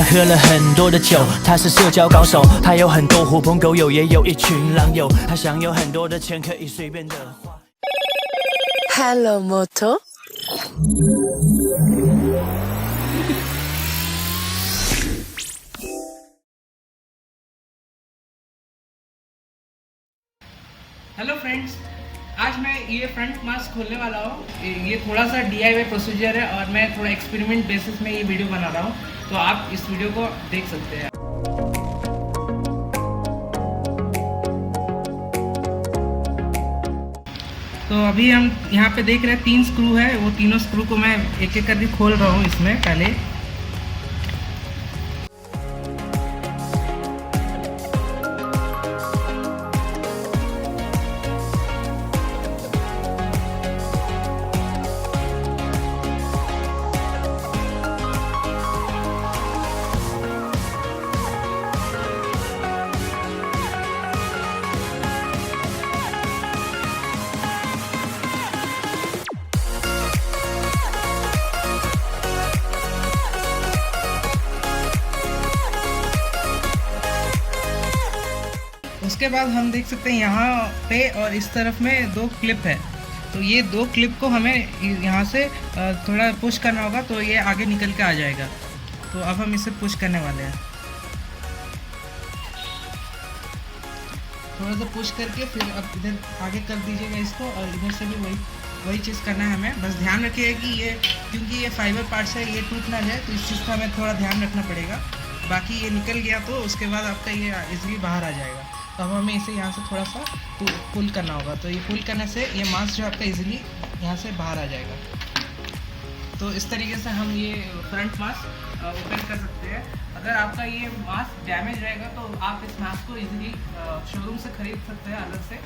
喝了很多的酒，他是社交高手，他有很多狐朋狗友，也有一群狼友，他享有很多的钱，可以随便的花。Hello, Moto. Hello friends, आज मैं ये फ्रंट मास्क खोलने वाला हूँ। ये थोड़ा सा DIY प्रोसीजर है और मैं थोड़ा एक्सपेरिमेंट बेसिस में ये वीडियो बना रहा हूँ, तो आप इस वीडियो को देख सकते हैं। तो अभी हम यहाँ पे देख रहे हैं 3 स्क्रू है, वो तीनों स्क्रू को मैं एक एक करके खोल रहा हूँ इसमें पहले। उसके बाद हम देख सकते हैं यहाँ पे और इस तरफ में 2 क्लिप है, तो ये 2 क्लिप को हमें यहाँ से थोड़ा पुश करना होगा, तो ये आगे निकल के आ जाएगा। तो अब हम इसे पुश करने वाले हैं, थोड़ा सा पुश करके फिर अब इधर आगे कर दीजिएगा इसको, और इधर से भी वही चीज़ करना है हमें। बस ध्यान रखिएगा कि ये, क्योंकि ये फाइबर पार्ट्स है, ये टूट ना जाए, तो इस चीज़ का हमें थोड़ा ध्यान रखना पड़ेगा। बाकी ये निकल गया तो उसके बाद आपका ये इजीली बाहर आ जाएगा। तो अब हमें इसे यहाँ से थोड़ा सा पुल करना होगा, तो ये पुल करने से ये मास्क जो आपका इजीली यहाँ से बाहर आ जाएगा। तो इस तरीके से हम ये फ्रंट मास्क ओपन कर सकते हैं। अगर आपका ये मास्क डैमेज रहेगा तो आप इस मास्क को इजीली शोरूम से ख़रीद सकते हैं अलग से,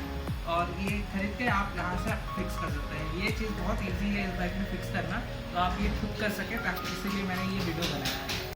और ये खरीद के आप यहाँ से फिक्स कर सकते हैं। ये चीज़ बहुत ईजी है इस बाइक में फिक्स करना, तो आप ये खुद कर सकें, ताकि इसीलिए मैंने ये वीडियो बनाया है।